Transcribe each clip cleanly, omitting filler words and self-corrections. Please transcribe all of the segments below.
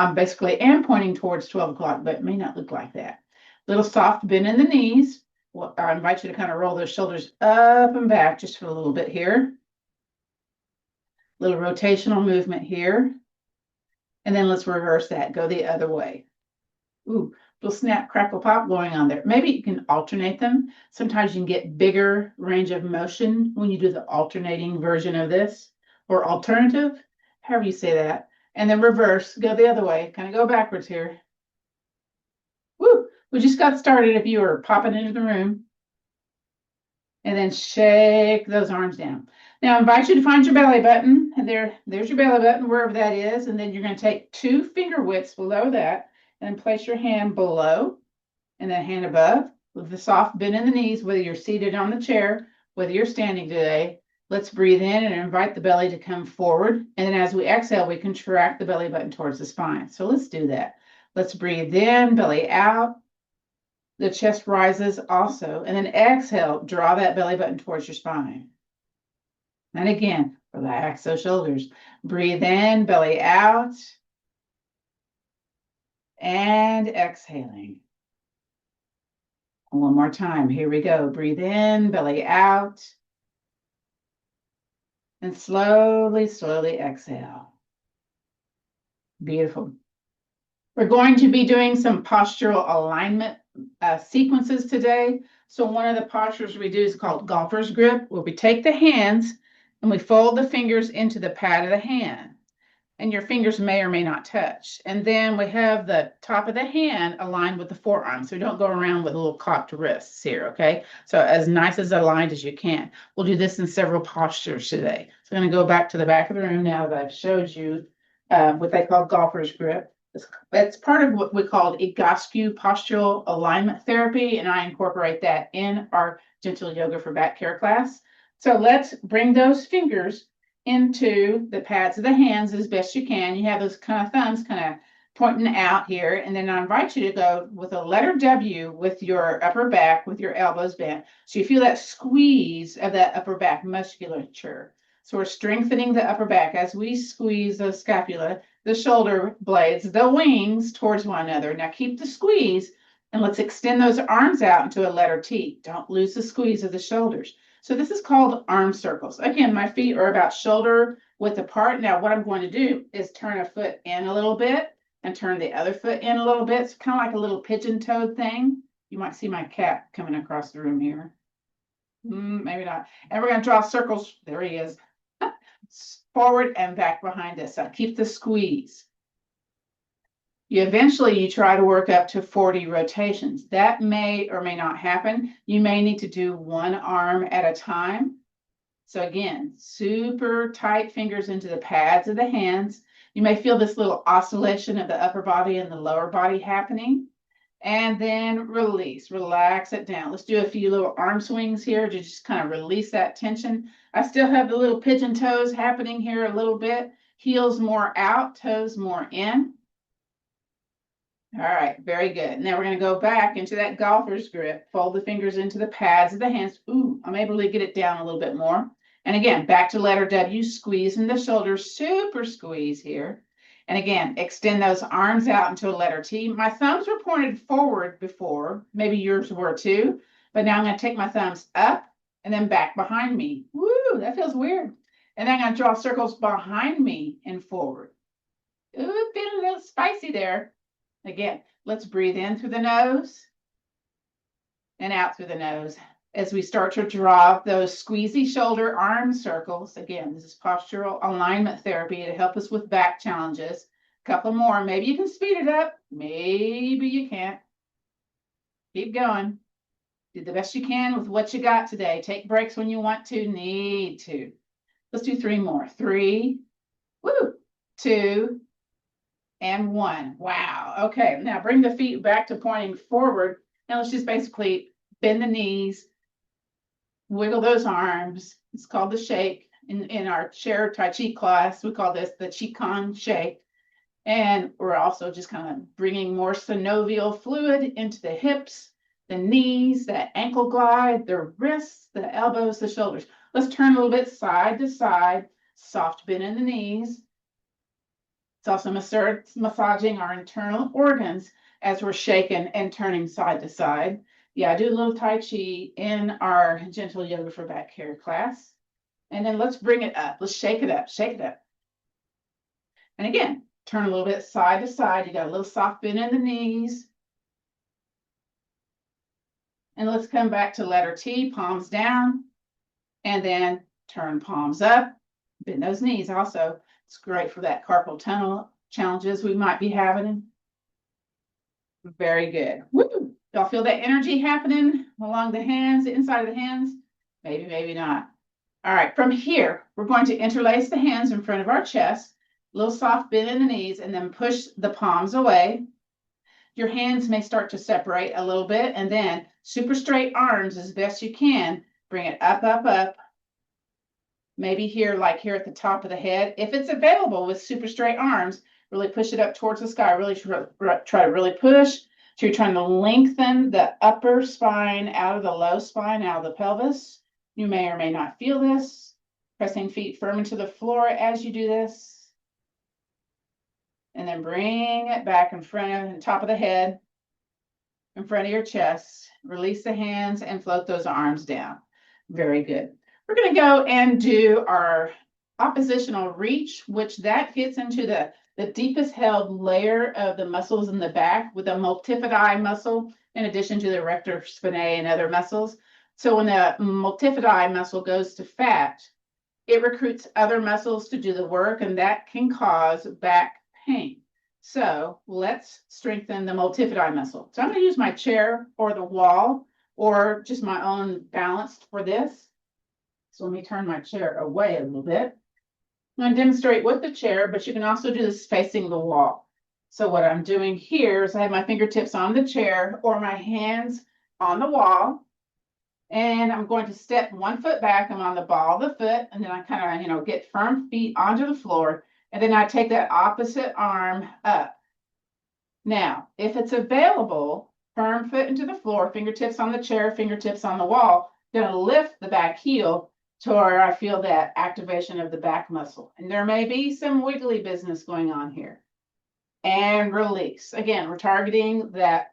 I'm basically am pointing towards 12 o'clock, but it may not look like that. Little soft bend in the knees. Well, I invite you to kind of roll those shoulders up and back just for a little bit here. Little rotational movement here. And then let's reverse that, go the other way. Ooh, little snap, crackle, pop going on there. Maybe you can alternate them. Sometimes you can get bigger range of motion when you do the alternating version of this, or alternative, however you say that. And then reverse, go the other way, kind of go backwards here. Woo, we just got started if you were popping into the room. And then shake those arms down. Now I invite you to find your belly button, and there's your belly button, wherever that is, and then you're going to take 2 finger widths below that, and place your hand below, and then hand above, with the soft bend in the knees, whether you're seated on the chair, whether you're standing today. Let's breathe in and invite the belly to come forward, and then as we exhale, we contract the belly button towards the spine. So let's do that. Let's breathe in, belly out. The chest rises also, and then exhale, draw that belly button towards your spine. And again, relax those shoulders. Breathe in, belly out, and exhaling. One more time, here we go. Breathe in, belly out, and slowly, slowly exhale. Beautiful. We're going to be doing some postural alignment sequences today. So one of the postures we do is called golfer's grip, where we take the hands and we fold the fingers into the pad of the hand. And your fingers may or may not touch. And then we have the top of the hand aligned with the forearm. So we don't go around with little cocked wrists here, okay? So as nice as aligned as you can. We'll do this in several postures today. So I'm going to go back to the back of the room now that I've showed you what they call golfer's grip. It's part of what we call Egoscue postural alignment therapy, and I incorporate that in our gentle yoga for back care class. So let's bring those fingers into the pads of the hands as best you can. You have those kind of thumbs kind of pointing out here, and then I invite you to go with a letter W with your upper back, with your elbows bent. So you feel that squeeze of that upper back musculature. So we're strengthening the upper back as we squeeze the scapula, the shoulder blades, the wings towards one another. Now keep the squeeze, and let's extend those arms out into a letter T. Don't lose the squeeze of the shoulders. So this is called arm circles. Again, my feet are about shoulder width apart. Now what I'm going to do is turn a foot in a little bit and turn the other foot in a little bit. It's kind of like a little pigeon-toed thing. You might see my cat coming across the room here. Maybe not. And we're going to draw circles. There he is. Forward and back behind us. So keep the squeeze. You try to work up to 40 rotations. That may or may not happen. You may need to do one arm at a time. So again, super tight fingers into the pads of the hands. You may feel this little oscillation of the upper body and the lower body happening. And then release, relax it down. Let's do a few little arm swings here to just kind of release that tension. I still have the little pigeon toes happening here a little bit. Heels more out, toes more in. All right, very good. Now we're going to go back into that golfer's grip. Fold the fingers into the pads of the hands. Ooh, I'm able to get it down a little bit more. And again, back to letter W, squeezing the shoulders, super squeeze here. And again, extend those arms out into a letter T. My thumbs were pointed forward before. Maybe yours were too. But now I'm going to take my thumbs up and then back behind me. Woo, that feels weird. And then I'm going to draw circles behind me and forward. Ooh, feeling a little spicy there. Again, let's breathe in through the nose and out through the nose as we start to draw those squeezy shoulder arm circles. Again, this is postural alignment therapy to help us with back challenges. A couple more. Maybe you can speed it up. Maybe you can't. Keep going. Do the best you can with what you got today. Take breaks when you want to, need to. Let's do 3 more. 3, 2, and 1. Wow. Okay. Now bring the feet back to pointing forward. Now let's just basically bend the knees, wiggle those arms. It's called the shake. In our chair Tai Chi class, we call this the Qigong shake. And we're also just kind of bringing more synovial fluid into the hips, the knees, the ankle glide, the wrists, the elbows, the shoulders. Let's turn a little bit side to side, soft bend in the knees. It's also massaging our internal organs as we're shaking and turning side to side. Yeah, I do a little Tai Chi in our gentle yoga for back care class. And then let's bring it up. Let's shake it up, shake it up. And again, turn a little bit side to side. You got a little soft bend in the knees. And let's come back to letter T, palms down. And then turn palms up. Bend those knees also. It's great for that carpal tunnel challenges we might be having. Very good. Woo! Y'all feel that energy happening along the hands, the inside of the hands? Maybe, maybe not. All right, from here, we're going to interlace the hands in front of our chest, a little soft bend in the knees, and then push the palms away. Your hands may start to separate a little bit, and then super straight arms as best you can. Bring it up, up, up. Maybe here, like here at the top of the head. If it's available with super straight arms, really push it up towards the sky. Really try to really push. So you're trying to lengthen the upper spine out of the low spine, out of the pelvis. You may or may not feel this. Pressing feet firm into the floor as you do this. And then bring it back in front of the top of the head, in front of your chest. Release the hands and float those arms down. Very good. We're going to go and do our oppositional reach, which that gets into the deepest held layer of the muscles in the back with the multifidi muscle, in addition to the rector spinae and other muscles. So when the multifidi muscle goes to fat, it recruits other muscles to do the work, and that can cause back pain. So let's strengthen the multifidi muscle. So I'm going to use my chair or the wall or just my own balance for this. So let me turn my chair away a little bit. I'm going to demonstrate with the chair, but you can also do this facing the wall. So what I'm doing here is I have my fingertips on the chair or my hands on the wall. And I'm going to step 1 foot back. I'm on the ball of the foot. And then I kind of, get firm feet onto the floor. And then I take that opposite arm up. Now, if it's available, firm foot into the floor, fingertips on the chair, fingertips on the wall. Going to lift the back heel to where I feel that activation of the back muscle. And there may be some wiggly business going on here. And release. Again, we're targeting that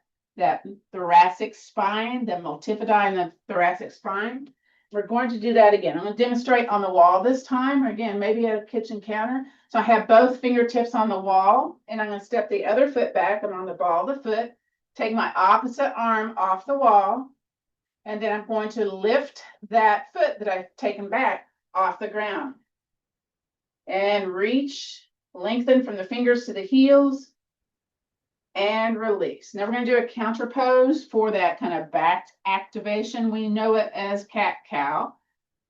thoracic spine, the multifidi and the thoracic spine. We're going to do that again. I'm going to demonstrate on the wall this time, or again, maybe at a kitchen counter. So I have both fingertips on the wall, and I'm going to step the other foot back. I'm on the ball of the foot, take my opposite arm off the wall, and then I'm going to lift that foot that I've taken back off the ground. And reach, lengthen from the fingers to the heels, and release. Now we're going to do a counter pose for that kind of back activation. We know it as cat-cow.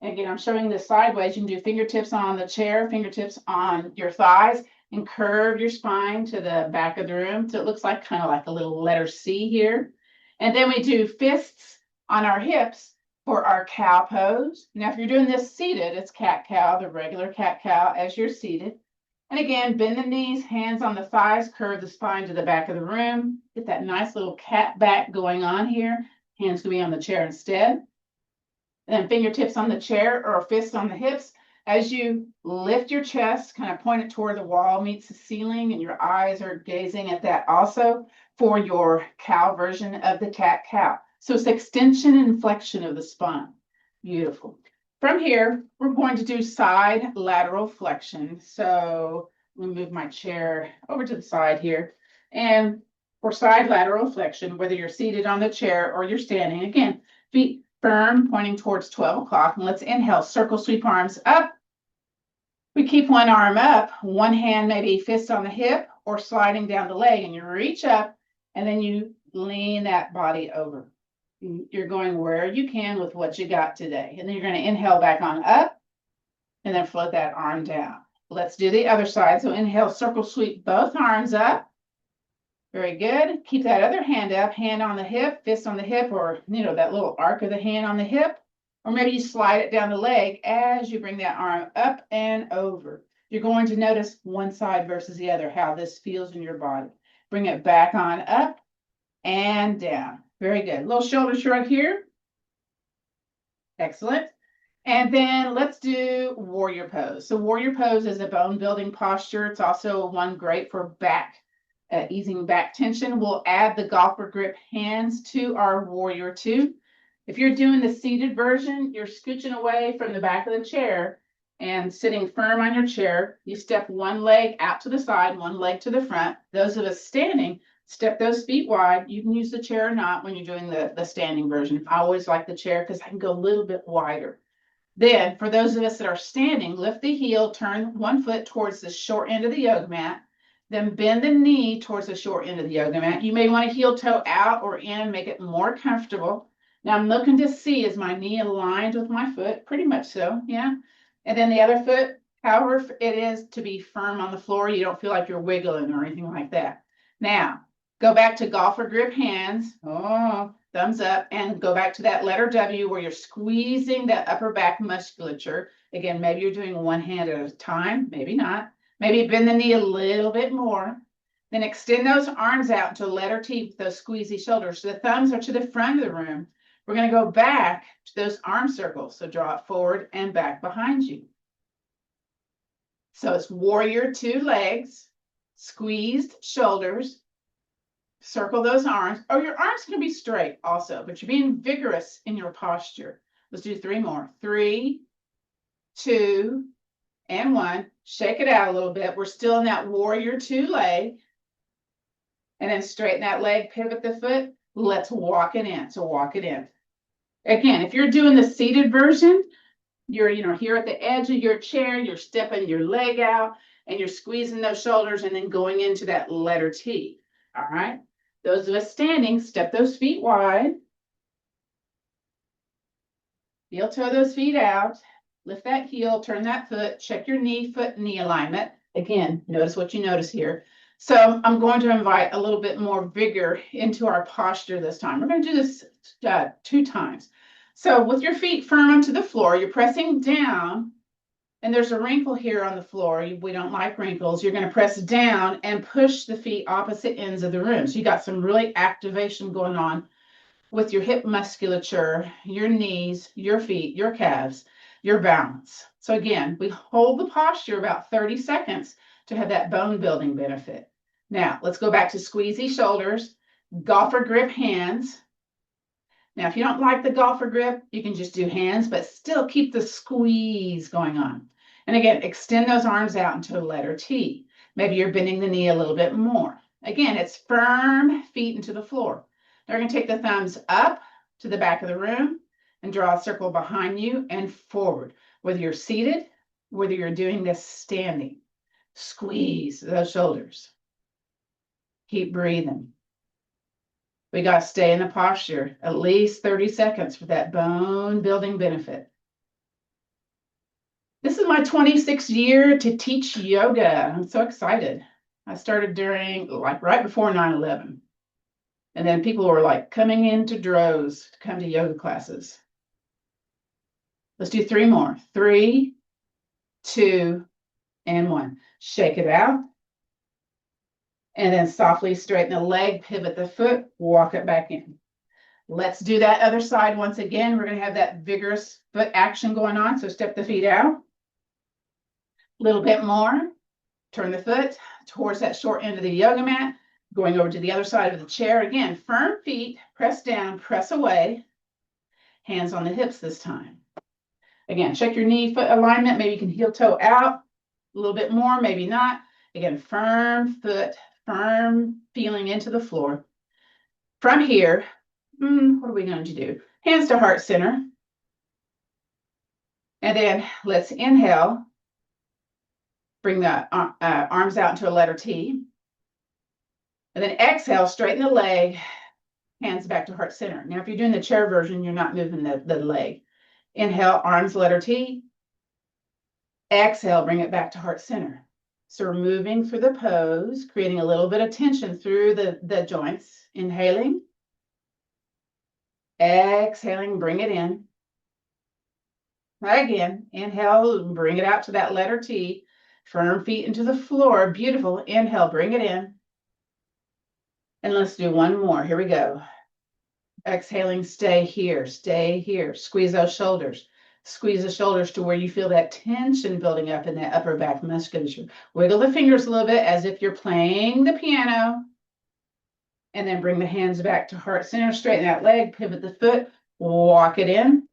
Again, I'm showing this sideways. You can do fingertips on the chair, fingertips on your thighs, and curve your spine to the back of the room. So it looks like kind of like a little letter C here. And then we do fists on our hips for our cow pose. Now, if you're doing this seated, it's cat-cow, the regular cat-cow as you're seated. And again, bend the knees, hands on the thighs, curve the spine to the back of the room. Get that nice little cat back going on here. Hands can be on the chair instead. And then fingertips on the chair or fists on the hips. As you lift your chest, kind of point it toward the wall, meets the ceiling, and your eyes are gazing at that also for your cow version of the cat-cow. So it's extension and flexion of the spine. Beautiful. From here, we're going to do side lateral flexion. So let me move my chair over to the side here. And for side lateral flexion, whether you're seated on the chair or you're standing, again, feet firm, pointing towards 12 o'clock. And let's inhale, circle sweep arms up. We keep one arm up, one hand maybe fist on the hip or sliding down the leg, and you reach up and then you lean that body over. You're going where you can with what you got today. And then you're going to inhale back on up and then float that arm down. Let's do the other side. So inhale, circle sweep both arms up. Very good. Keep that other hand up, hand on the hip, fist on the hip, or that little arc of the hand on the hip. Or maybe you slide it down the leg as you bring that arm up and over. You're going to notice one side versus the other, how this feels in your body. Bring it back on up and down. Very good. Little shoulder shrug here. Excellent. And then let's do warrior pose. So warrior pose is a bone building posture. It's also one great for back, easing back tension. We'll add the golfer grip hands to our warrior two. If you're doing the seated version, you're scooching away from the back of the chair and sitting firm on your chair. You step one leg out to the side, one leg to the front. Those of us standing, step those feet wide. You can use the chair or not when you're doing the standing version. I always like the chair because I can go a little bit wider. Then, for those of us that are standing, lift the heel, turn one foot towards the short end of the yoga mat, then bend the knee towards the short end of the yoga mat. You may want to heel toe out or in, make it more comfortable. Now I'm looking to see, is my knee aligned with my foot? Pretty much so, yeah. And then the other foot, however it is, to be firm on the floor. You don't feel like you're wiggling or anything like that. Now, go back to golfer grip hands. Oh, thumbs up, and go back to that letter W where you're squeezing that upper back musculature. Again, maybe you're doing one hand at a time, maybe not. Maybe bend the knee a little bit more. Then extend those arms out to letter T with those squeezy shoulders. So the thumbs are to the front of the room. We're going to go back to those arm circles. So draw it forward and back behind you. So it's warrior two legs, squeezed shoulders, circle those arms. Oh, your arms can be straight also, but you're being vigorous in your posture. Let's do three more. 3, 2, and 1. Shake it out a little bit. We're still in that warrior two leg. And then straighten that leg, pivot the foot. Let's walk it in. So walk it in. Again, if you're doing the seated version, you're here at the edge of your chair, you're stepping your leg out and you're squeezing those shoulders and then going into that letter T. All right. Those of us standing, step those feet wide. Heel toe those feet out. Lift that heel, turn that foot, check your knee, foot, knee alignment. Again, notice what you notice here. So I'm going to invite a little bit more vigor into our posture this time. We're going to do this 2 times. So with your feet firm onto the floor, you're pressing down, and there's a wrinkle here on the floor. We don't like wrinkles. You're going to press down and push the feet opposite ends of the room. So you got some really activation going on with your hip musculature, your knees, your feet, your calves, your balance. So again, we hold the posture about 30 seconds to have that bone building benefit. Now, let's go back to squeezy shoulders, golfer grip hands. Now, if you don't like the golfer grip, you can just do hands, but still keep the squeeze going on. And again, extend those arms out into a letter T. Maybe you're bending the knee a little bit more. Again, it's firm feet into the floor. Now we're going to take the thumbs up to the back of the room and draw a circle behind you and forward. Whether you're seated, whether you're doing this standing, squeeze those shoulders. Keep breathing. We got to stay in the posture at least 30 seconds for that bone building benefit. This is my 26th year to teach yoga. I'm so excited. I started right before 9/11. And then people were like coming into droves to come to yoga classes. Let's do 3 more. 3, 2, and 1. Shake it out. And then softly straighten the leg, pivot the foot, walk it back in. Let's do that other side once again. We're going to have that vigorous foot action going on. So step the feet out. A little bit more. Turn the foot towards that short end of the yoga mat. Going over to the other side of the chair. Again, firm feet, press down, press away. Hands on the hips this time. Again, check your knee foot alignment. Maybe you can heel toe out a little bit more, maybe not. Again, firm foot, firm feeling into the floor. From here, what are we going to do? Hands to heart center. And then let's inhale. Bring the arms out into a letter T. And then exhale, straighten the leg, hands back to heart center. Now, if you're doing the chair version, you're not moving the leg. Inhale, arms, letter T. Exhale, bring it back to heart center. So we're moving through the pose, creating a little bit of tension through the joints. Inhaling. Exhaling, bring it in. Again, inhale, bring it out to that letter T. Firm feet into the floor. Beautiful. Inhale, bring it in. And let's do 1 more. Here we go. Exhaling, stay here. Stay here. Squeeze those shoulders. Squeeze the shoulders to where you feel that tension building up in that upper back musculature. Wiggle the fingers a little bit as if you're playing the piano. And then bring the hands back to heart center, straighten that leg, pivot the foot, walk it in.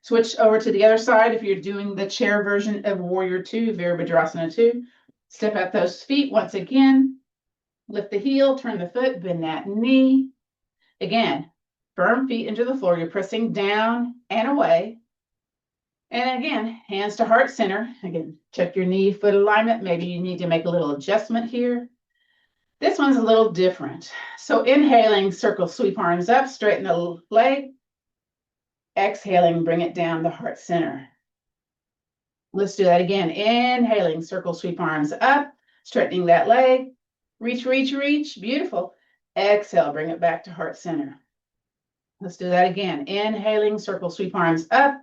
Switch over to the other side if you're doing the chair version of Warrior 2, Virabhadrasana 2. Step out those feet once again. Lift the heel, turn the foot, bend that knee. Again, firm feet into the floor. You're pressing down and away. And again, hands to heart center. Again, check your knee foot alignment. Maybe you need to make a little adjustment here. This one's a little different. So inhaling, circle, sweep arms up, straighten the leg. Exhaling, bring it down to heart center. Let's do that again. Inhaling, circle, sweep arms up, straightening that leg. Reach, reach, reach. Beautiful. Exhale, bring it back to heart center. Let's do that again. Inhaling, circle, sweep arms up.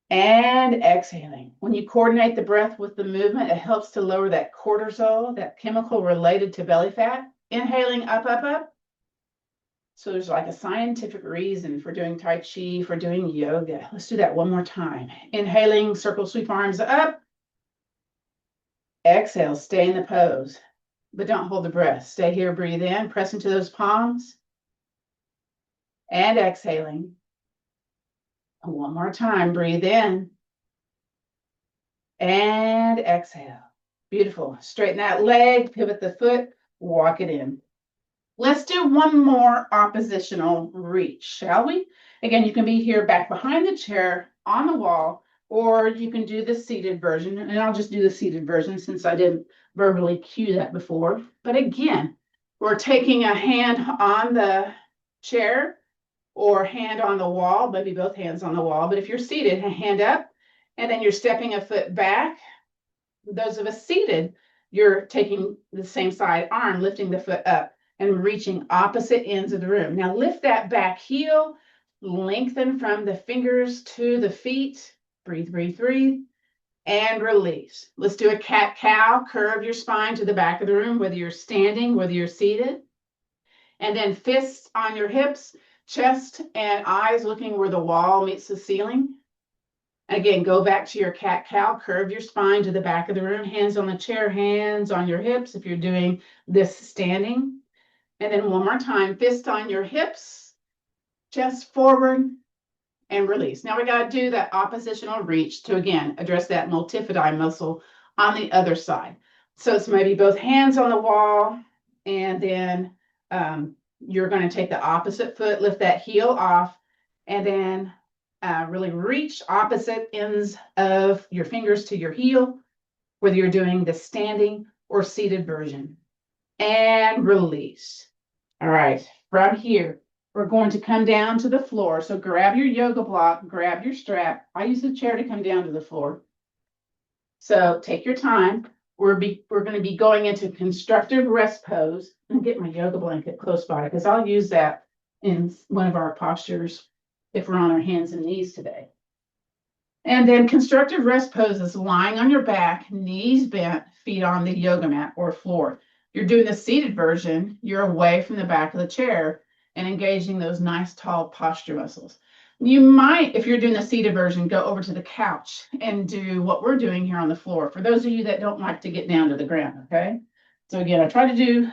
And exhaling. When you coordinate the breath with the movement, it helps to lower that cortisol, that chemical related to belly fat. Inhaling, up, up, up. So there's like a scientific reason for doing Tai Chi, for doing yoga. Let's do that one more time. Inhaling, circle, sweep arms up. Exhale, stay in the pose, but don't hold the breath. Stay here, breathe in, press into those palms. And exhaling. One more time, breathe in. And exhale. Beautiful. Straighten that leg, pivot the foot, walk it in. Let's do one more oppositional reach, shall we? Again, you can be here back behind the chair on the wall, or you can do the seated version. And I'll just do the seated version since I didn't verbally cue that before. But again, we're taking a hand on the chair or hand on the wall, maybe both hands on the wall. But if you're seated, a hand up, and then you're stepping a foot back. Those of us seated, you're taking the same side arm, lifting the foot up and reaching opposite ends of the room. Now lift that back heel, lengthen from the fingers to the feet. Breathe, breathe, breathe, and release. Let's do a cat-cow. Curve your spine to the back of the room, whether you're standing, whether you're seated. And then fists on your hips, chest and eyes looking where the wall meets the ceiling. Again, go back to your cat-cow, curve your spine to the back of the room, hands on the chair, hands on your hips if you're doing this standing. And then one more time, fist on your hips, chest forward, and release. Now we got to do that oppositional reach to, again, address that multifidi muscle on the other side. So it's maybe both hands on the wall, and then you're going to take the opposite foot, lift that heel off, and then really reach opposite ends of your fingers to your heel, whether you're doing the standing or seated version. And release. All right, from here, we're going to come down to the floor. So grab your yoga block, grab your strap. I use the chair to come down to the floor. So take your time. We're going to be going into constructive rest pose. And get my yoga blanket close by because I'll use that in one of our postures if we're on our hands and knees today. And then constructive rest pose is lying on your back, knees bent, feet on the yoga mat or floor. You're doing the seated version, you're away from the back of the chair and engaging those nice tall posture muscles. You might, if you're doing the seated version, go over to the couch and do what we're doing here on the floor. For those of you that don't like to get down to the ground, okay? So again, I try to do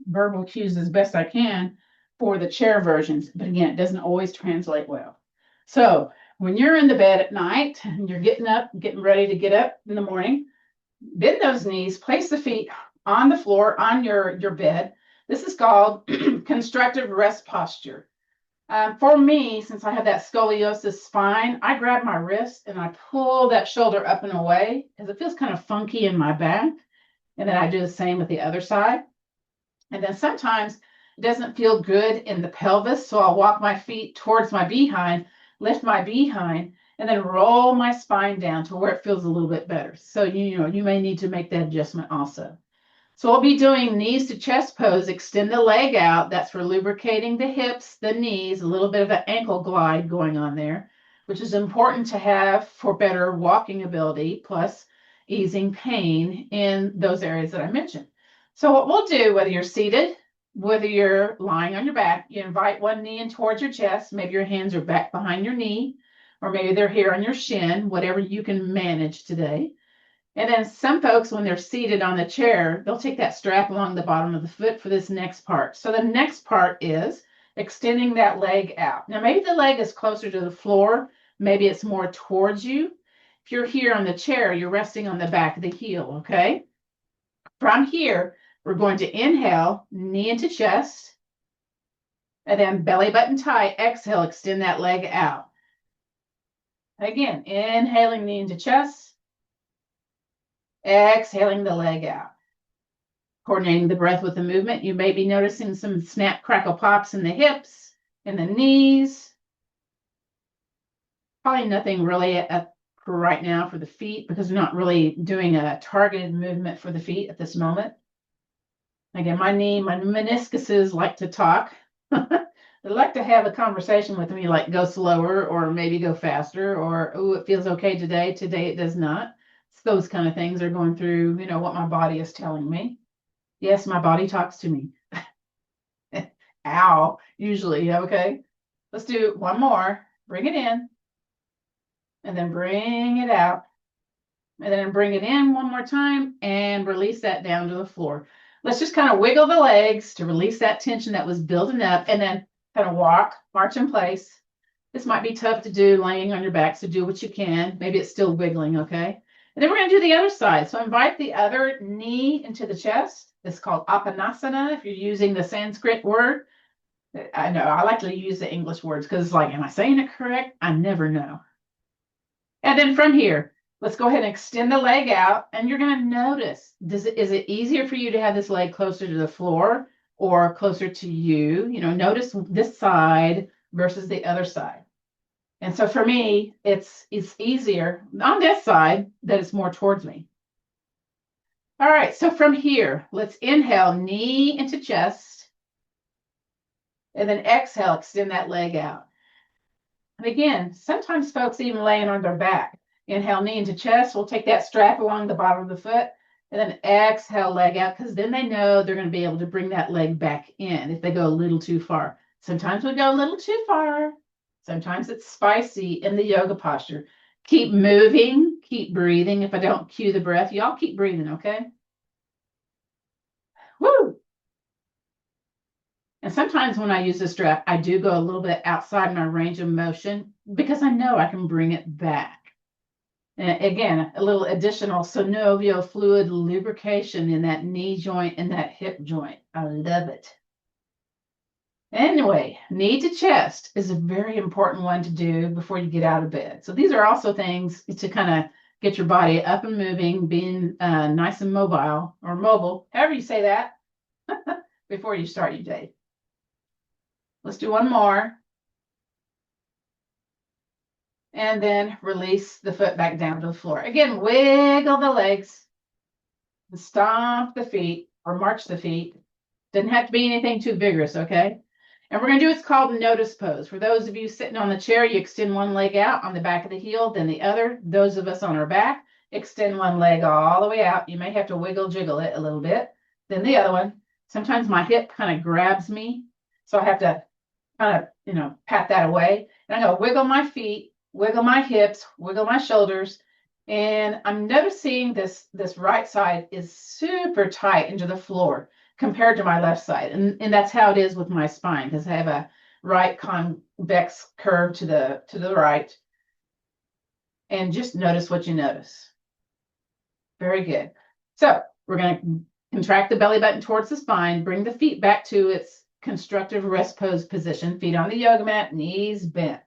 verbal cues as best I can for the chair versions, but again, it doesn't always translate well. So when you're in the bed at night and you're getting up, getting ready to get up in the morning, bend those knees, place the feet on the floor, on your bed. This is called constructive rest posture. For me, since I have that scoliosis spine, I grab my wrist and I pull that shoulder up and away because it feels kind of funky in my back. And then I do the same with the other side. And then sometimes it doesn't feel good in the pelvis, so I'll walk my feet towards my behind, lift my behind, and then roll my spine down to where it feels a little bit better. So, you may need to make that adjustment also. So we'll be doing knees to chest pose, extend the leg out. That's for lubricating the hips, the knees, a little bit of an ankle glide going on there, which is important to have for better walking ability, plus easing pain in those areas that I mentioned. So what we'll do, whether you're seated, whether you're lying on your back, you invite one knee in towards your chest. Maybe your hands are back behind your knee. or maybe they're here on your shin, whatever you can manage today. And then some folks, when they're seated on the chair, they'll take that strap along the bottom of the foot for this next part. So the next part is extending that leg out. Now, maybe the leg is closer to the floor. Maybe it's more towards you. If you're here on the chair, you're resting on the back of the heel, okay? From here, we're going to inhale, knee into chest, and then belly button tight. Exhale, extend that leg out. Again, inhaling, knee into chest, exhaling the leg out. Coordinating the breath with the movement, you may be noticing some snap, crackle, pops in the hips, in the knees. Probably nothing really for right now for the feet, because we're not really doing a targeted movement for the feet at this moment. Again, my meniscuses like to talk. They like to have a conversation with me, like go slower or maybe go faster, or, oh, it feels okay today. Today it does not. It's those kind of things are going through, what my body is telling me. Yes, my body talks to me. Ow, usually, okay? Let's do one more. Bring it in. And then bring it out. And then bring it in one more time and release that down to the floor. Let's just kind of wiggle the legs to release that tension that was building up, and then kind of walk, march in place. This might be tough to do laying on your back, so do what you can. Maybe it's still wiggling, okay? And then we're going to do the other side. So invite the other knee into the chest. It's called Apanasana if you're using the Sanskrit word. I know, I like to use the English words because it's like, am I saying it correct? I never know. And then from here, let's go ahead and extend the leg out, and you're going to notice, is it easier for you to have this leg closer to the floor or closer to you? Notice this side versus the other side. And so for me, it's easier on this side that it's more towards me. All right, so from here, let's inhale, knee into chest, and then exhale, extend that leg out. And again, sometimes folks even laying on their back. Inhale, knee into chest. We'll take that strap along the bottom of the foot, and then exhale, leg out, because then they know they're going to be able to bring that leg back in if they go a little too far. Sometimes we go a little too far. Sometimes it's spicy in the yoga posture. Keep moving, keep breathing. If I don't cue the breath, y'all keep breathing, okay? Woo! And sometimes when I use this strap, I do go a little bit outside my range of motion because I know I can bring it back. And again, a little additional synovial fluid lubrication in that knee joint and that hip joint. I love it. Anyway, knee to chest is a very important one to do before you get out of bed. So these are also things to kind of get your body up and moving, being nice and mobile, or mobile, however you say that, before you start your day. Let's do one more. And then release the foot back down to the floor. Again, wiggle the legs, stomp the feet, or march the feet. Doesn't have to be anything too vigorous, okay? And we're going to do what's called a notice pose. For those of you sitting on the chair, you extend one leg out on the back of the heel, then the other. Those of us on our back, extend one leg all the way out. You may have to wiggle, jiggle it a little bit. Then the other one. Sometimes my hip kind of grabs me, so I have to kind of, pat that away. And I'm going to wiggle my feet, wiggle my hips, wiggle my shoulders. And I'm noticing this right side is super tight into the floor compared to my left side. And that's how it is with my spine, because I have a right convex curve to the right. And just notice what you notice. Very good. So we're going to contract the belly button towards the spine, bring the feet back to its constructive rest pose position, feet on the yoga mat, knees bent.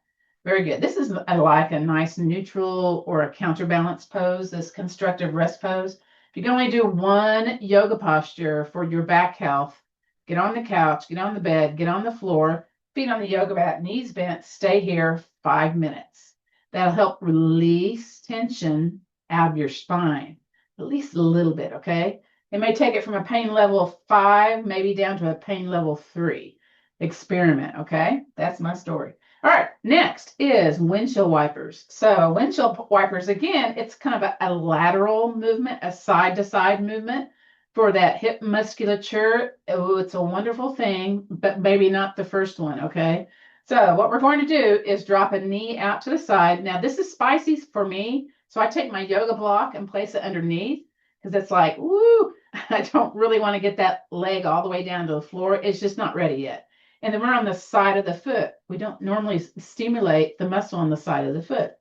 Very good. This is like a nice neutral or a counterbalance pose, this constructive rest pose. If you can only do one yoga posture for your back health, get on the couch, get on the bed, get on the floor, feet on the yoga mat, knees bent, stay here 5 minutes. That'll help release tension out of your spine, at least a little bit, okay? It may take it from a pain level 5, maybe down to a pain level 3. Experiment, okay? That's my story. All right, next is windshield wipers. So windshield wipers, again, it's kind of a lateral movement, a side-to-side movement for that hip musculature. Oh, it's a wonderful thing, but maybe not the first one, okay? So what we're going to do is drop a knee out to the side. Now this is spicy for me. So I take my yoga block and place it underneath because it's like, woo, I don't really want to get that leg all the way down to the floor. It's just not ready yet. And then we're on the side of the foot. We don't normally stimulate the muscle on the side of the foot.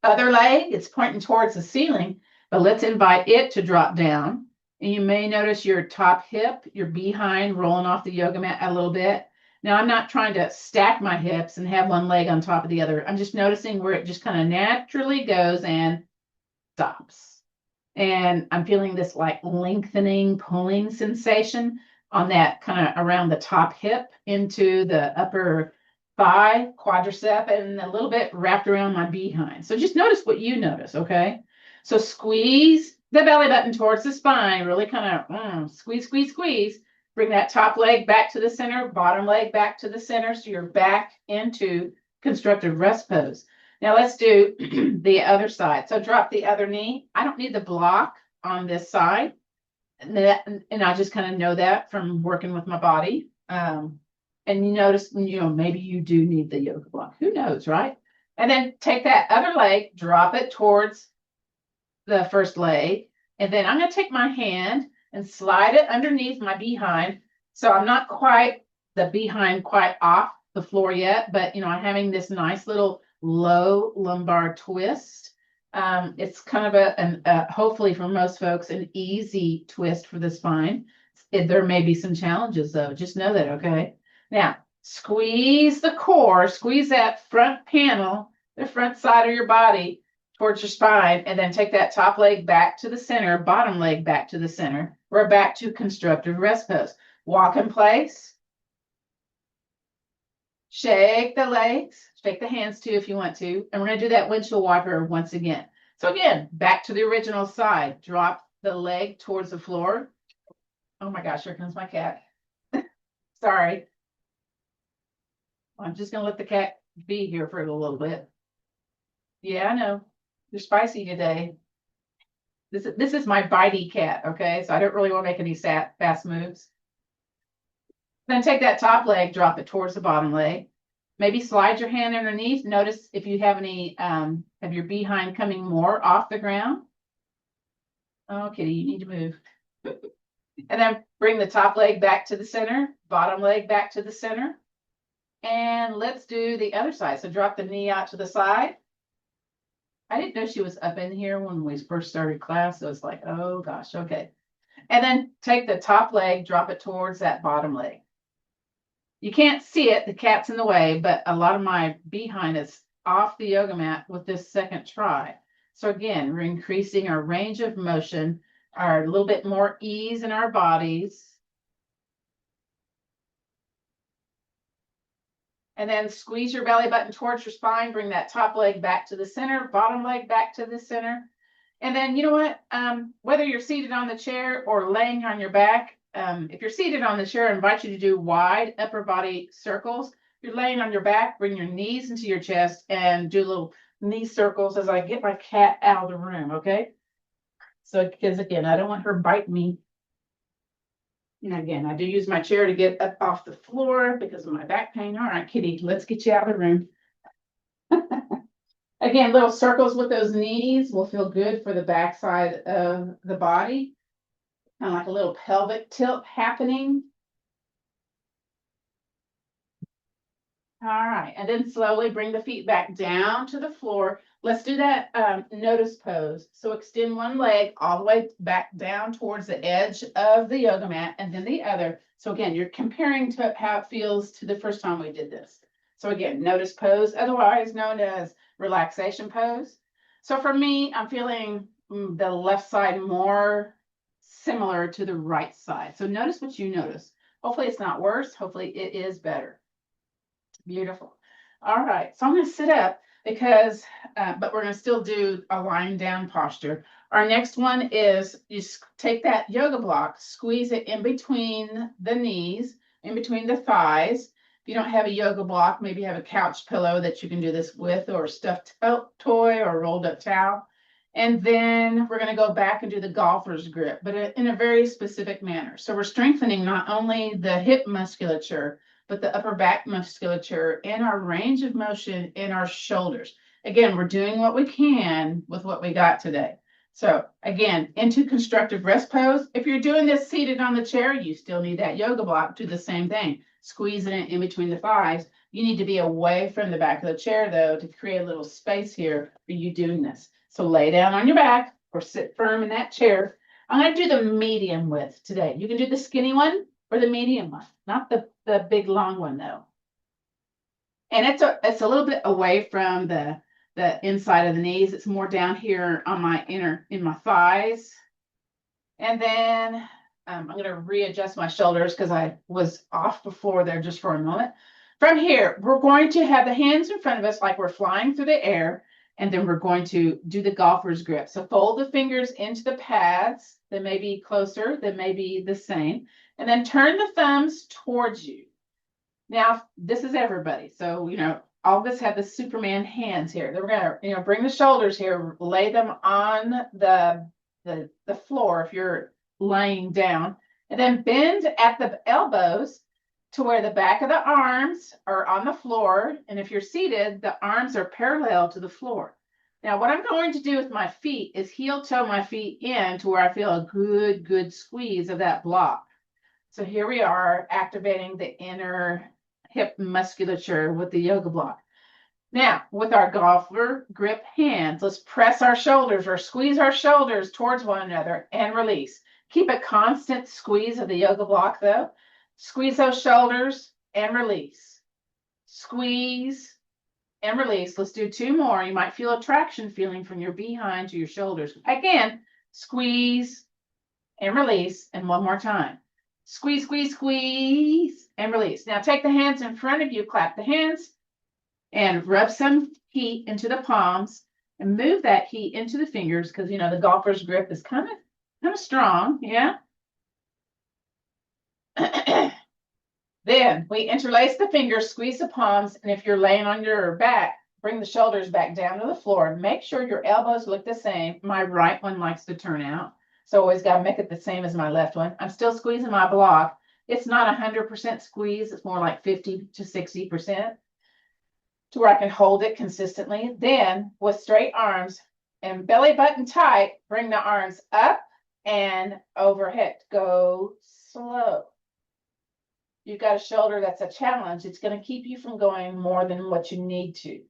Other leg, it's pointing towards the ceiling, but let's invite it to drop down. And you may notice your top hip, your behind rolling off the yoga mat a little bit. Now, I'm not trying to stack my hips and have one leg on top of the other. I'm just noticing where it just kind of naturally goes and stops. And I'm feeling this like lengthening, pulling sensation on that kind of around the top hip into the upper thigh, quadricep, and a little bit wrapped around my behind. So just notice what you notice, okay? So squeeze the belly button towards the spine, really kind of squeeze, squeeze, squeeze. Bring that top leg back to the center, bottom leg back to the center, so you're back into constructive rest pose. Now let's do the other side. So drop the other knee. I don't need the block on this side. And I just kind of know that from working with my body. And you notice, maybe you do need the yoga block. Who knows, right? And then take that other leg, drop it towards the first leg. And then I'm going to take my hand and slide it underneath my behind. So I'm not quite the behind quite off the floor yet, but I'm having this nice little low lumbar twist. It's kind of a hopefully for most folks, an easy twist for the spine. There may be some challenges though. Just know that, okay? Now, squeeze the core, squeeze that front panel, the front side of your body towards your spine, and then take that top leg back to the center, bottom leg back to the center. We're back to constructive rest pose. Walk in place. Shake the legs. Shake the hands too if you want to. And we're going to do that windshield wiper once again. So again, back to the original side. Drop the leg towards the floor. Oh my gosh, here comes my cat. Sorry. I'm just going to let the cat be here for a little bit. Yeah, I know. You're spicy today. This is my bitey cat, okay? So I don't really want to make any fast moves. Then take that top leg, drop it towards the bottom leg. Maybe slide your hand underneath. Notice if you have any of your behind coming more off the ground. Oh, kitty, you need to move. And then bring the top leg back to the center, bottom leg back to the center. And let's do the other side. So drop the knee out to the side. I didn't know she was up in here when we first started class. So it's like, oh gosh, okay. And then take the top leg, drop it towards that bottom leg. You can't see it, the cat's in the way, but a lot of my behind is off the yoga mat with this second try. So again, we're increasing our range of motion, our little bit more ease in our bodies. And then squeeze your belly button towards your spine. Bring that top leg back to the center, bottom leg back to the center. And then, you know what? Whether you're seated on the chair or laying on your back, if you're seated on the chair, I invite you to do wide upper body circles. If you're laying on your back, bring your knees into your chest and do little knee circles as I get my cat out of the room, okay? So, because again, I don't want her biting me. And again, I do use my chair to get up off the floor because of my back pain. All right, kitty, let's get you out of the room. Again, little circles with those knees will feel good for the backside of the body. Kind of like a little pelvic tilt happening. All right, and then slowly bring the feet back down to the floor. Let's do that notice pose. So extend one leg all the way back down towards the edge of the yoga mat and then the other. So again, you're comparing to how it feels to the first time we did this. So again, notice pose, otherwise known as relaxation pose. So for me, I'm feeling the left side more similar to the right side. So notice what you notice. Hopefully it's not worse. Hopefully it is better. Beautiful. All right, so I'm going to sit up because, but we're going to still do a lying down posture. Our next one is you take that yoga block, squeeze it in between the knees, in between the thighs. If you don't have a yoga block, maybe you have a couch pillow that you can do this with, or a stuffed toy or rolled up towel. And then we're going to go back and do the golfer's grip, but in a very specific manner. So we're strengthening not only the hip musculature, but the upper back musculature and our range of motion in our shoulders. Again, we're doing what we can with what we got today. So again, into constructive rest pose. If you're doing this seated on the chair, you still need that yoga block. Do the same thing. Squeezing it in between the thighs. You need to be away from the back of the chair, though, to create a little space here for you doing this. So lay down on your back or sit firm in that chair. I'm going to do the medium width today. You can do the skinny one or the medium one, not the big long one, though. And it's a little bit away from the inside of the knees. It's more down here on my in my thighs. And then I'm going to readjust my shoulders because I was off before there just for a moment. From here, we're going to have the hands in front of us like we're flying through the air. And then we're going to do the golfer's grip. So fold the fingers into the pads. They may be closer, they may be the same. And then turn the thumbs towards you. Now, this is everybody. So, all of us have the Superman hands here. Then we're going to, bring the shoulders here, lay them on the floor if you're laying down. And then bend at the elbows to where the back of the arms are on the floor. And if you're seated, the arms are parallel to the floor. Now, what I'm going to do with my feet is heel toe my feet in to where I feel a good squeeze of that block. So here we are activating the inner hip musculature with the yoga block. Now, with our golfer grip hands, let's press our shoulders or squeeze our shoulders towards one another and release. Keep a constant squeeze of the yoga block, though. Squeeze those shoulders and release. Squeeze and release. Let's do two more. You might feel a traction feeling from your behind to your shoulders. Again, squeeze and release. And one more time. Squeeze, squeeze, squeeze, and release. Now take the hands in front of you, clap the hands, and rub some heat into the palms, and move that heat into the fingers because, the golfer's grip is kind of strong, yeah? Then we interlace the fingers, squeeze the palms, and if you're laying on your back, bring the shoulders back down to the floor. Make sure your elbows look the same. My right one likes to turn out, so always got to make it the same as my left one. I'm still squeezing my block. It's not 100% squeeze. It's more like 50 to 60% to where I can hold it consistently. Then with straight arms and belly button tight, bring the arms up and overhead. Go slow. You've got a shoulder that's a challenge. It's going to keep you from going more than what you need to.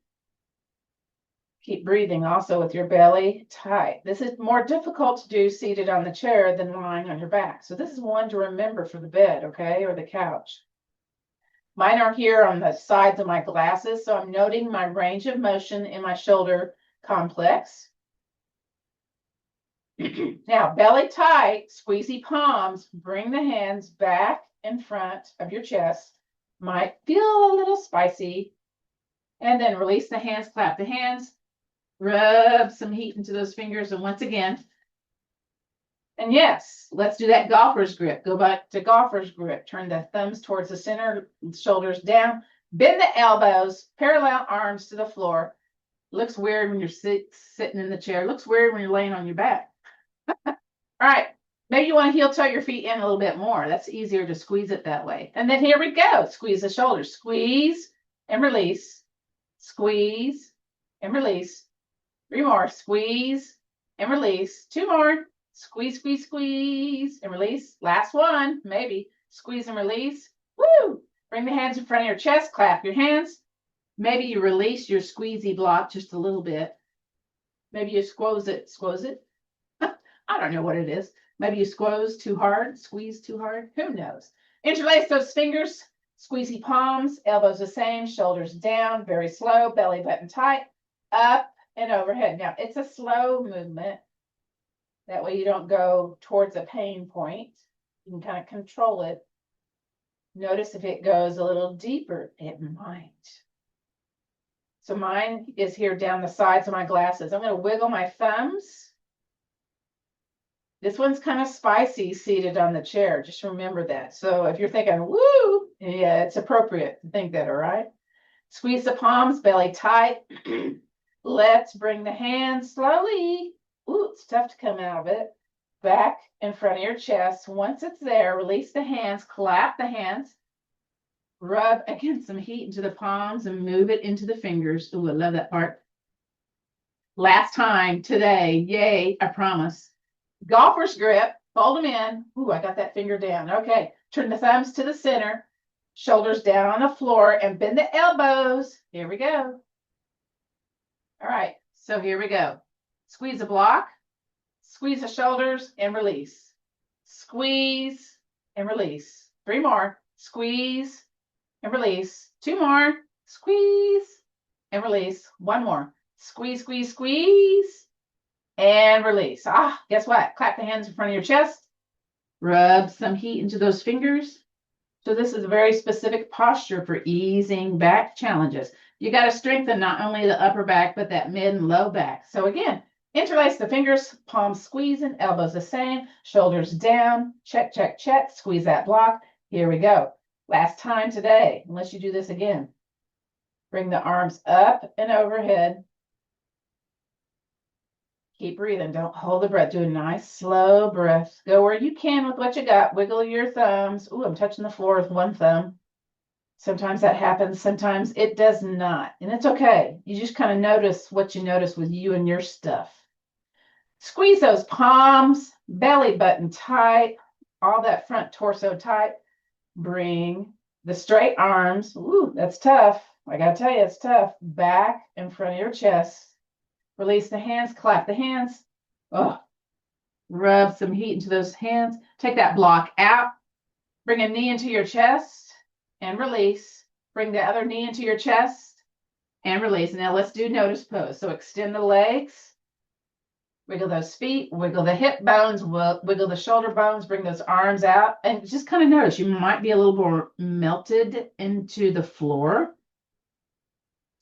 Keep breathing also with your belly tight. This is more difficult to do seated on the chair than lying on your back. So this is one to remember for the bed, okay, or the couch. Mine are here on the sides of my glasses, so I'm noting my range of motion in my shoulder complex. Now, belly tight, squeezy palms, bring the hands back in front of your chest. Might feel a little spicy. And then release the hands, clap the hands, rub some heat into those fingers. And once again, and yes, let's do that golfer's grip. Go back to golfer's grip. Turn the thumbs towards the center, shoulders down. Bend the elbows, parallel arms to the floor. Looks weird when you're sitting in the chair. Looks weird when you're laying on your back. All right. Maybe you want to heel toe your feet in a little bit more. That's easier to squeeze it that way. And then here we go. Squeeze the shoulders. Squeeze and release. Squeeze and release. 3 more. Squeeze and release. 2 more. Squeeze, squeeze, squeeze, and release. Last one, maybe. Squeeze and release. Woo! Bring the hands in front of your chest. Clap your hands. Maybe you release your squeezy block just a little bit. Maybe you squeeze it. Squeeze it. I don't know what it is. Maybe you squeeze too hard. Squeeze too hard. Who knows? Interlace those fingers. Squeezy palms. Elbows the same. Shoulders down. Very slow. Belly button tight. Up and overhead. Now, it's a slow movement. That way you don't go towards a pain point. You can kind of control it. Notice if it goes a little deeper. It might. So mine is here down the sides of my glasses. I'm going to wiggle my thumbs. This one's kind of spicy seated on the chair. Just remember that. So if you're thinking, woo, yeah, it's appropriate to think that, all right? Squeeze the palms, belly tight. Let's bring the hands slowly. Ooh, it's tough to come out of it. Back in front of your chest. Once it's there, release the hands, clap the hands. Rub against some heat into the palms and move it into the fingers. Ooh, I love that part. Last time today. Yay, I promise. Golfer's grip. Fold them in. Ooh, I got that finger down. Okay. Turn the thumbs to the center. Shoulders down on the floor and bend the elbows. Here we go. All right. So here we go. Squeeze the block. Squeeze the shoulders and release. Squeeze and release. 3 more. Squeeze and release. 2 more. Squeeze and release. 1 more. Squeeze, squeeze, squeeze, and release. Guess what? Clap the hands in front of your chest. Rub some heat into those fingers. So this is a very specific posture for easing back challenges. You got to strengthen not only the upper back, but that mid and low back. So again, interlace the fingers, palms squeezing, elbows the same, shoulders down. Check, check, check. Squeeze that block. Here we go. Last time today, unless you do this again. Bring the arms up and overhead. Keep breathing. Don't hold the breath. Do a nice slow breath. Go where you can with what you got. Wiggle your thumbs. Ooh, I'm touching the floor with 1 thumb. Sometimes that happens. Sometimes it does not. And it's okay. You just kind of notice what you notice with you and your stuff. Squeeze those palms, belly button tight, all that front torso tight. Bring the straight arms. Ooh, that's tough. I got to tell you, it's tough. Back in front of your chest. Release the hands, clap the hands. Oh, rub some heat into those hands. Take that block out. Bring a knee into your chest and release. Bring the other knee into your chest and release. Now let's do notice pose. So extend the legs. Wiggle those feet. Wiggle the hip bones. Wiggle the shoulder bones. Bring those arms out. And just kind of notice you might be a little more melted into the floor.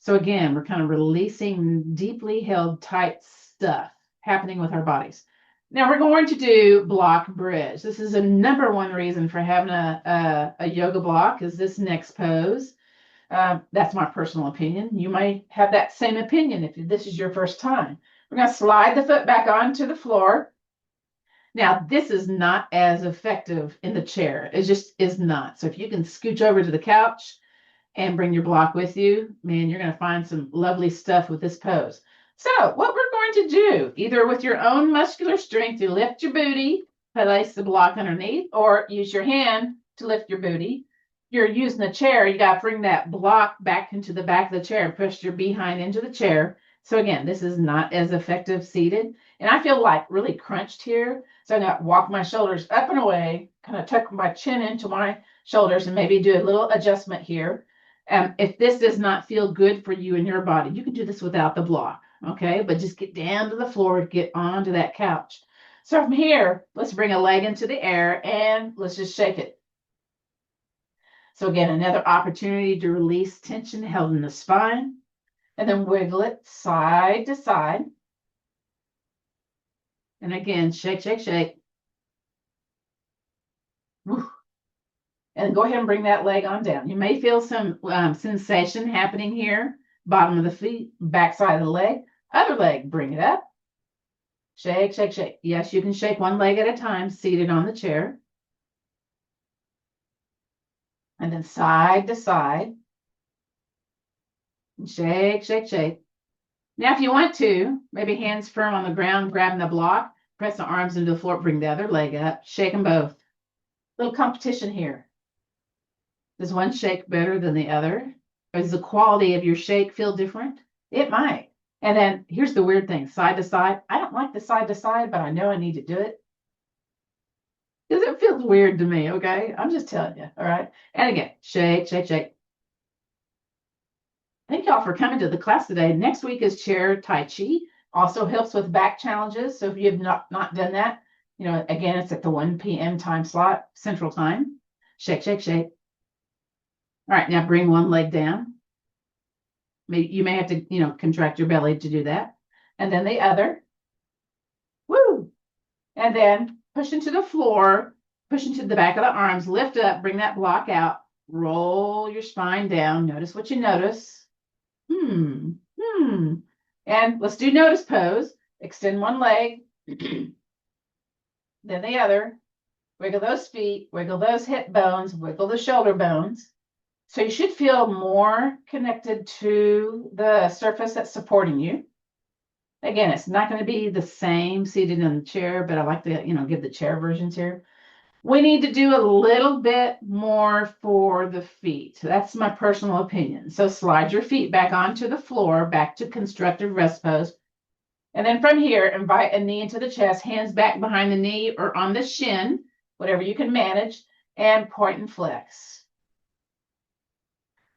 So again, we're kind of releasing deeply held tight stuff happening with our bodies. Now we're going to do block bridge. This is a #1 reason for having a yoga block is this next pose. That's my personal opinion. You might have that same opinion if this is your first time. We're going to slide the foot back onto the floor. Now, this is not as effective in the chair. It just is not. So if you can scooch over to the couch and bring your block with you, man, you're going to find some lovely stuff with this pose. So what we're going to do, either with your own muscular strength, you lift your booty, place the block underneath, or use your hand to lift your booty. You're using the chair, you got to bring that block back into the back of the chair, push your behind into the chair. So again, this is not as effective seated. And I feel like really crunched here. So I'm going to walk my shoulders up and away, kind of tuck my chin into my shoulders and maybe do a little adjustment here. If this does not feel good for you and your body, you can do this without the block, okay? But just get down to the floor, get onto that couch. So from here, let's bring a leg into the air and let's just shake it. So again, another opportunity to release tension held in the spine. And then wiggle it side to side. And again, shake, shake, shake. Woo. And go ahead and bring that leg on down. You may feel some sensation happening here. Bottom of the feet, back side of the leg. Other leg, bring it up. Shake, shake, shake. Yes, you can shake one leg at a time, seated on the chair. And then side to side. Shake, shake, shake. Now, if you want to, maybe hands firm on the ground, grabbing the block, press the arms into the floor, bring the other leg up, shake them both. Little competition here. Does one shake better than the other? Does the quality of your shake feel different? It might. And then here's the weird thing, side to side. I don't like the side to side, but I know I need to do it. Because it feels weird to me, okay? I'm just telling you, all right? And again, shake, shake, shake. Thank y'all for coming to the class today. Next week is chair Tai Chi. Also helps with back challenges. So if you have not done that, you know, again, it's at the 1 p.m. time slot, Central Time. Shake, shake, shake. All right, now bring one leg down. Maybe you may have to, you know, contract your belly to do that. And then the other. Woo! And then push into the floor, push into the back of the arms, lift up, bring that block out, roll your spine down. Notice what you notice. And let's do notice pose. Extend one leg, then the other. Wiggle those feet, wiggle those hip bones, wiggle the shoulder bones. So you should feel more connected to the surface that's supporting you. Again, it's not going to be the same seated in the chair, but I like to, give the chair versions here. We need to do a little bit more for the feet. That's my personal opinion. So slide your feet back onto the floor, back to constructive rest pose. And then from here, invite a knee into the chest, hands back behind the knee or on the shin, whatever you can manage, and point and flex.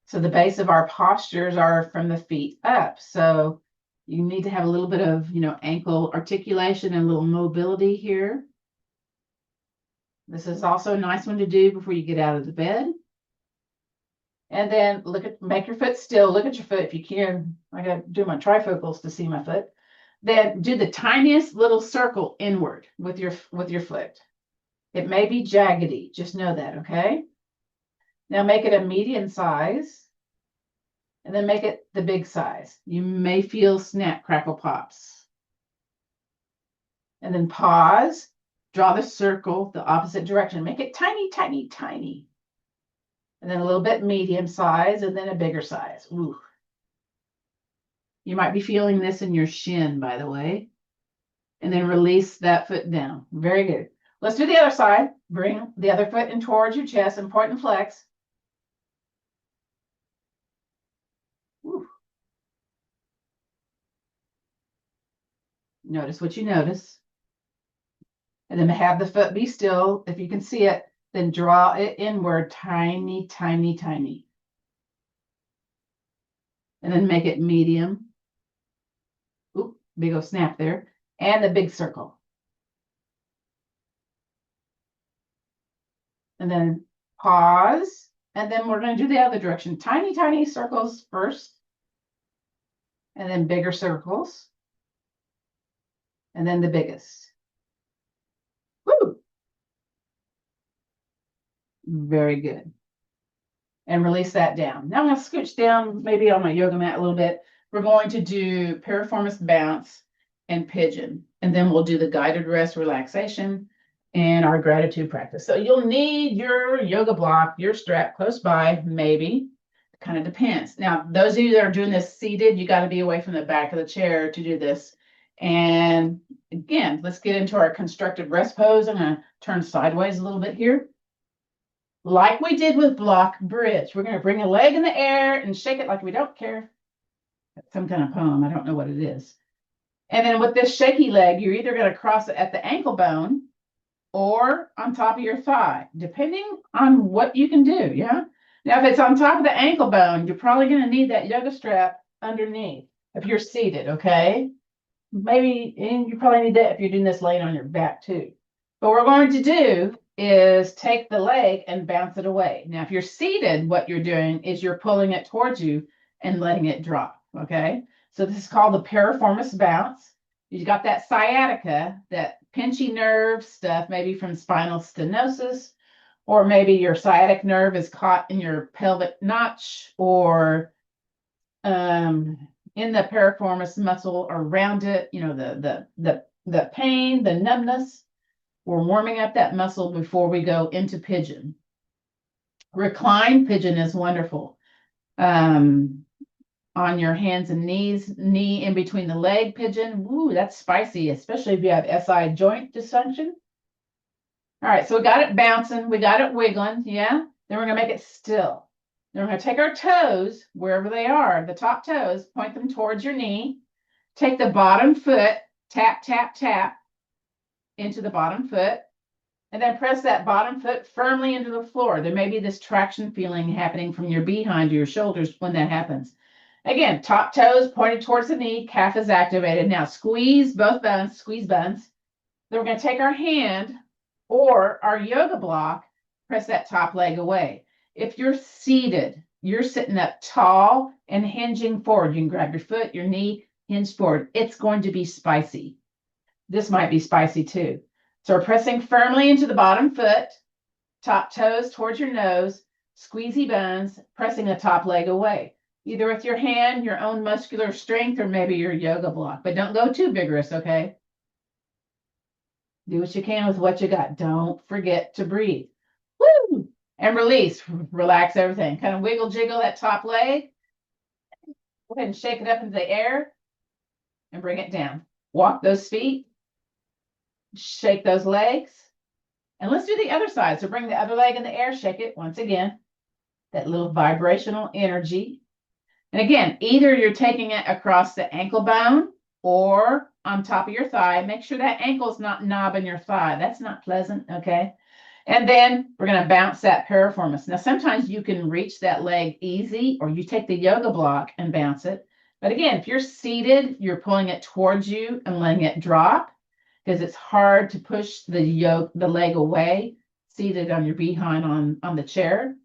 So the base of our postures are from the feet up. So you need to have a little bit of, ankle articulation and a little mobility here. This is also a nice one to do before you get out of the bed. And then make your foot still. Look at your foot if you can. I got to do my trifocals to see my foot. Then do the tiniest little circle inward with your foot. It may be jaggedy. Just know that, okay? Now make it a medium size. And then make it the big size. You may feel snap, crackle, pops. And then pause. Draw the circle the opposite direction. Make it tiny, tiny, tiny. And then a little bit medium size, and then a bigger size. Ooh. You might be feeling this in your shin, by the way. And then release that foot down. Very good. Let's do the other side. Bring the other foot in towards your chest and point and flex. Ooh. Notice what you notice. And then have the foot be still. If you can see it, then draw it inward, tiny, tiny, tiny. And then make it medium. Oop, big old snap there. And the big circle. And then pause. And then we're going to do the other direction. Tiny, tiny circles first. And then bigger circles. And then the biggest. Woo! Very good. And release that down. Now I'm going to scooch down maybe on my yoga mat a little bit. We're going to do piriformis bounce and pigeon. And then we'll do the guided rest relaxation and our gratitude practice. So you'll need your yoga block, your strap close by, maybe. It kind of depends. Now, those of you that are doing this seated, you got to be away from the back of the chair to do this. And again, let's get into our constructive rest pose. I'm going to turn sideways a little bit here. Like we did with block bridge. We're going to bring a leg in the air and shake it like we don't care. That's some kind of poem. I don't know what it is. And then with this shaky leg, you're either going to cross it at the ankle bone or on top of your thigh, depending on what you can do, yeah? Now, if it's on top of the ankle bone, you're probably going to need that yoga strap underneath if you're seated, okay? Maybe, and you probably need that if you're doing this laying on your back too. But what we're going to do is take the leg and bounce it away. Now, if you're seated, what you're doing is you're pulling it towards you and letting it drop, okay? So this is called the piriformis bounce. You've got that sciatica, that pinchy nerve stuff, maybe from spinal stenosis, or maybe your sciatic nerve is caught in your pelvic notch, or in the piriformis muscle around it, the pain, the numbness. We're warming up that muscle before we go into pigeon. Recline pigeon is wonderful. On your hands and knees, knee in between the leg pigeon. Ooh, that's spicy, especially if you have SI joint dysfunction. All right, so we got it bouncing. We got it wiggling, yeah? Then we're going to make it still. Then we're going to take our toes, wherever they are, the top toes, point them towards your knee. Take the bottom foot, tap, tap, tap into the bottom foot. And then press that bottom foot firmly into the floor. There may be this traction feeling happening from your behind to your shoulders when that happens. Again, top toes pointed towards the knee, calf is activated. Now squeeze both bones, squeeze buns. Then we're going to take our hand or our yoga block, press that top leg away. If you're seated, you're sitting up tall and hinging forward. You can grab your foot, your knee, hinge forward. It's going to be spicy. This might be spicy too. So we're pressing firmly into the bottom foot, top toes towards your nose, squeezy buns, pressing the top leg away. Either with your hand, your own muscular strength, or maybe your yoga block. But don't go too vigorous, okay? Do what you can with what you got. Don't forget to breathe. Woo! And release, relax everything. Kind of wiggle, jiggle that top leg. Go ahead and shake it up into the air and bring it down. Walk those feet, shake those legs. And let's do the other side. So bring the other leg in the air, shake it once again. That little vibrational energy. And again, either you're taking it across the ankle bone or on top of your thigh. Make sure that ankle's not knobbing your thigh. That's not pleasant, okay? And then we're going to bounce that piriformis. Now, sometimes you can reach that leg easy, or you take the yoga block and bounce it. But again, if you're seated, you're pulling it towards you and letting it drop, because it's hard to push the leg away seated on your behind on the chair.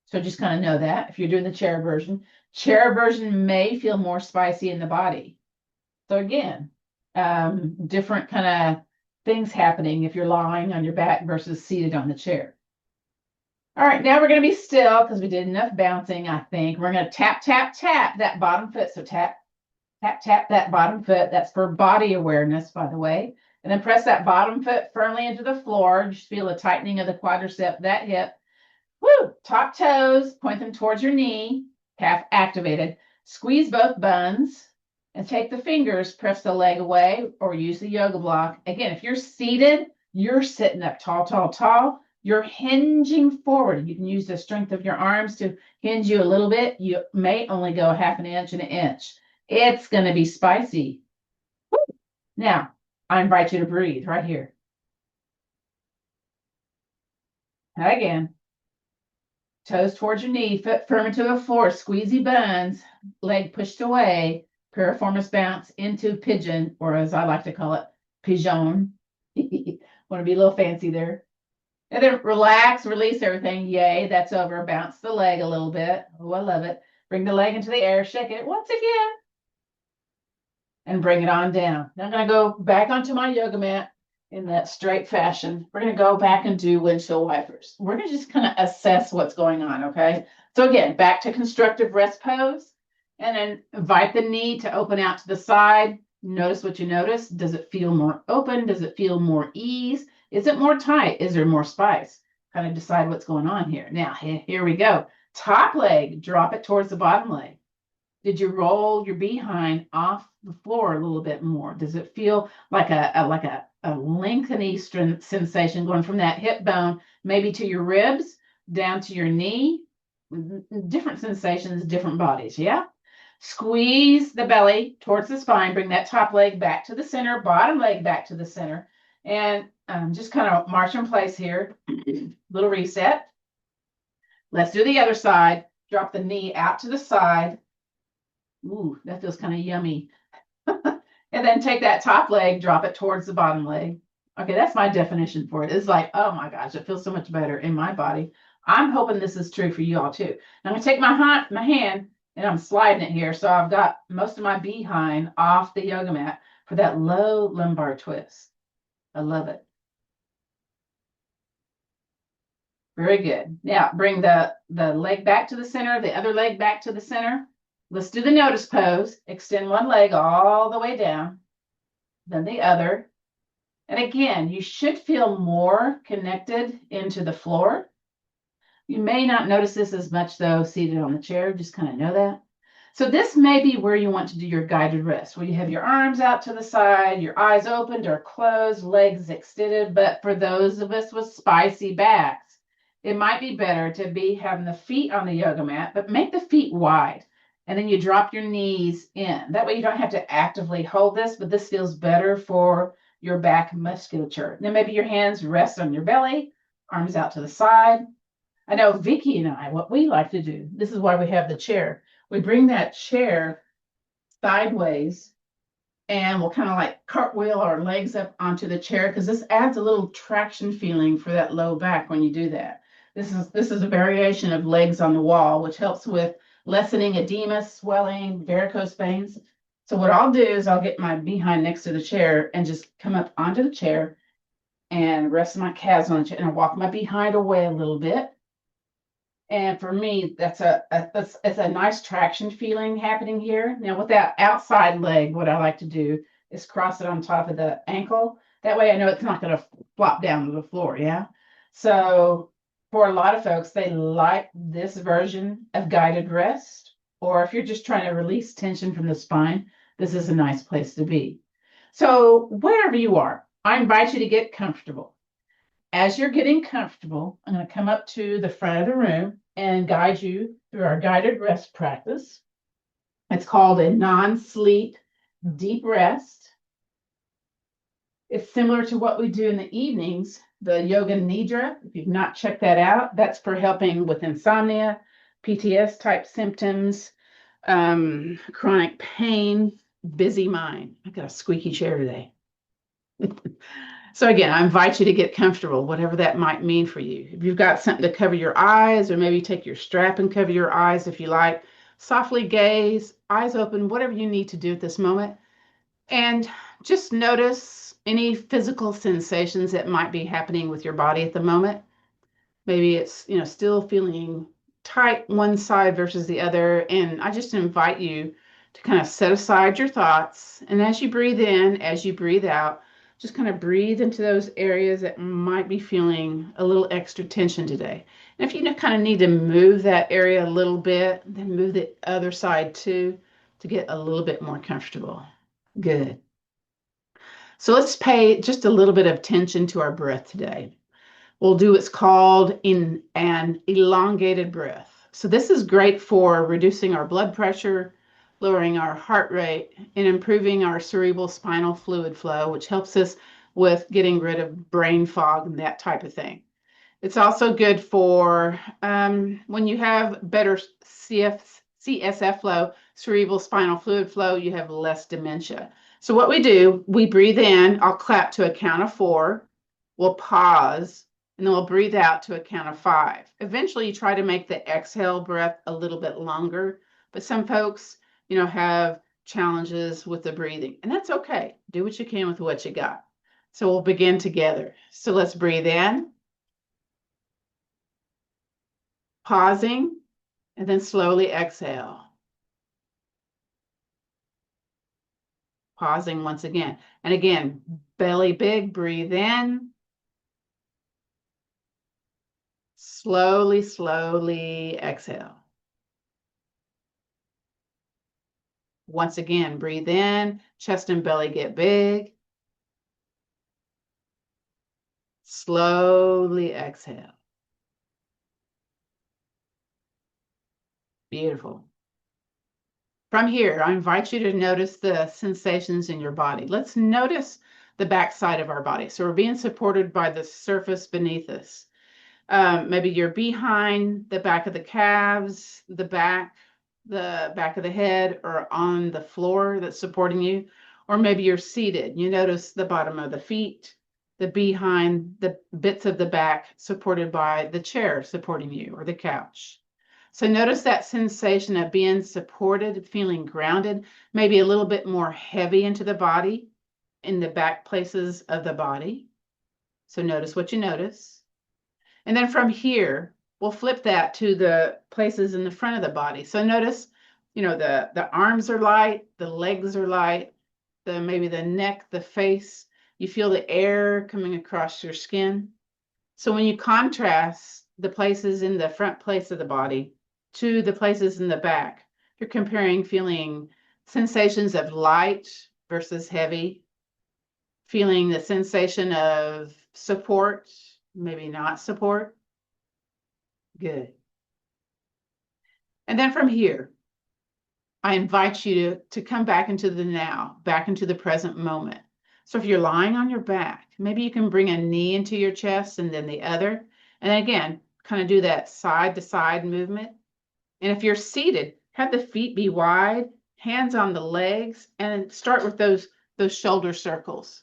So just kind of know that if you're doing the chair version may feel more spicy in the body. So again, different kind of things happening if you're lying on your back versus seated on the chair. All right, now we're going to be still because we did enough bouncing, I think. We're going to tap, tap, tap that bottom foot. So tap, tap, tap that bottom foot. That's for body awareness, by the way. And then press that bottom foot firmly into the floor. Just feel a tightening of the quadricep, that hip. Woo! Top toes, point them towards your knee, calf activated. Squeeze both buns and take the fingers, press the leg away or use the yoga block. Again, if you're seated, you're sitting up tall, tall, tall. You're hinging forward. You can use the strength of your arms to hinge you a little bit. You may only go half an inch and an inch. It's going to be spicy. Woo! Now, I invite you to breathe right here. Again. Toes towards your knee, foot firm into the floor, squeezy buns, leg pushed away, piriformis bounce into pigeon, or as I like to call it, pigeon. Want to be a little fancy there. And then relax, release everything. Yay, that's over. Bounce the leg a little bit. Oh, I love it. Bring the leg into the air, shake it once again, and bring it on down. Now I'm going to go back onto my yoga mat in that straight fashion. We're going to go back and do windshield wipers. We're going to just kind of assess what's going on, okay? So again, back to constructive rest pose, and then invite the knee to open out to the side. Notice what you notice. Does it feel more open? Does it feel more ease? Is it more tight? Is there more spice? Kind of decide what's going on here. Now, here we go. Top leg, drop it towards the bottom leg. Did you roll your behind off the floor a little bit more? Does it feel like a lengthening sensation going from that hip bone, maybe to your ribs, down to your knee? Different sensations, different bodies, yeah? Squeeze the belly towards the spine, bring that top leg back to the center, bottom leg back to the center, and just kind of march in place here. Little reset. Let's do the other side. Drop the knee out to the side. Ooh, that feels kind of yummy. And then take that top leg, drop it towards the bottom leg. Okay, that's my definition for it. It's like, oh my gosh, it feels so much better in my body. I'm hoping this is true for you all too. Now I'm going to take my hand and I'm sliding it here. So I've got most of my behind off the yoga mat for that low lumbar twist. I love it. Very good. Now bring the leg back to the center, the other leg back to the center. Let's do the notice pose. Extend one leg all the way down, then the other. And again, you should feel more connected into the floor. You may not notice this as much, though, seated on the chair. Just kind of know that. So this may be where you want to do your guided rest, where you have your arms out to the side, your eyes opened or closed, legs extended. But for those of us with spicy backs, it might be better to be having the feet on the yoga mat, but make the feet wide. And then you drop your knees in. That way you don't have to actively hold this, but this feels better for your back musculature. Then maybe your hands rest on your belly, arms out to the side. I know Vicky and I, what we like to do, this is why we have the chair. We bring that chair sideways and we'll kind of like cartwheel our legs up onto the chair because this adds a little traction feeling for that low back when you do that. This is a variation of legs on the wall, which helps with lessening edema, swelling, varicose veins. So what I'll do is I'll get my behind next to the chair and just come up onto the chair and rest my calves on the chair and I'll walk my behind away a little bit. And for me, it's a nice traction feeling happening here. Now with that outside leg, what I like to do is cross it on top of the ankle. That way I know it's not going to flop down to the floor, yeah? So For a lot of folks, they like this version of guided rest, or if you're just trying to release tension from the spine, this is a nice place to be. So wherever you are, I invite you to get comfortable. As you're getting comfortable, I'm going to come up to the front of the room and guide you through our guided rest practice. It's called a non-sleep deep rest. It's similar to what we do in the evenings, the yoga nidra. If you've not checked that out, that's for helping with insomnia, PTS type symptoms, chronic pain, busy mind. I got a squeaky chair today. So again, I invite you to get comfortable, whatever that might mean for you. If you've got something to cover your eyes, or maybe take your strap and cover your eyes if you like, softly gaze, eyes open, whatever you need to do at this moment. And just notice any physical sensations that might be happening with your body at the moment. Maybe it's, still feeling tight one side versus the other. And I just invite you to kind of set aside your thoughts. And as you breathe in, as you breathe out, just kind of breathe into those areas that might be feeling a little extra tension today. And if you kind of need to move that area a little bit, then move the other side too to get a little bit more comfortable. Good. So let's pay just a little bit of attention to our breath today. We'll do what's called in an elongated breath. So this is great for reducing our blood pressure, lowering our heart rate, and improving our cerebral spinal fluid flow, which helps us with getting rid of brain fog and that type of thing. It's also good for when you have better CSF flow, cerebral spinal fluid flow, you have less dementia. So what we do, we breathe in, I'll clap to a count of 4, we'll pause, and then we'll breathe out to a count of 5. Eventually, you try to make the exhale breath a little bit longer, but some folks, have challenges with the breathing, and that's okay. Do what you can with what you got. So we'll begin together. So let's breathe in, pausing, and then slowly exhale. Pausing once again. And again, belly big, breathe in. Slowly, slowly exhale. Once again, breathe in, chest and belly get big. Slowly exhale. Beautiful. From here, I invite you to notice the sensations in your body. Let's notice the back side of our body. So we're being supported by the surface beneath us. Maybe you're behind the back of the calves, the back of the head, or on the floor that's supporting you. Or maybe you're seated. You notice the bottom of the feet, the behind, the bits of the back supported by the chair supporting you, or the couch. So notice that sensation of being supported, feeling grounded, maybe a little bit more heavy into the body, in the back places of the body. So notice what you notice. And then from here, we'll flip that to the places in the front of the body. So notice, the arms are light, the legs are light, maybe the neck, the face. You feel the air coming across your skin. So when you contrast the places in the front place of the body to the places in the back, you're comparing feeling sensations of light versus heavy, feeling the sensation of support, maybe not support. Good. And then from here, I invite you to come back into the now, back into the present moment. So if you're lying on your back, maybe you can bring a knee into your chest and then the other. And again, kind of do that side to side movement. And if you're seated, have the feet be wide, hands on the legs, and start with those shoulder circles.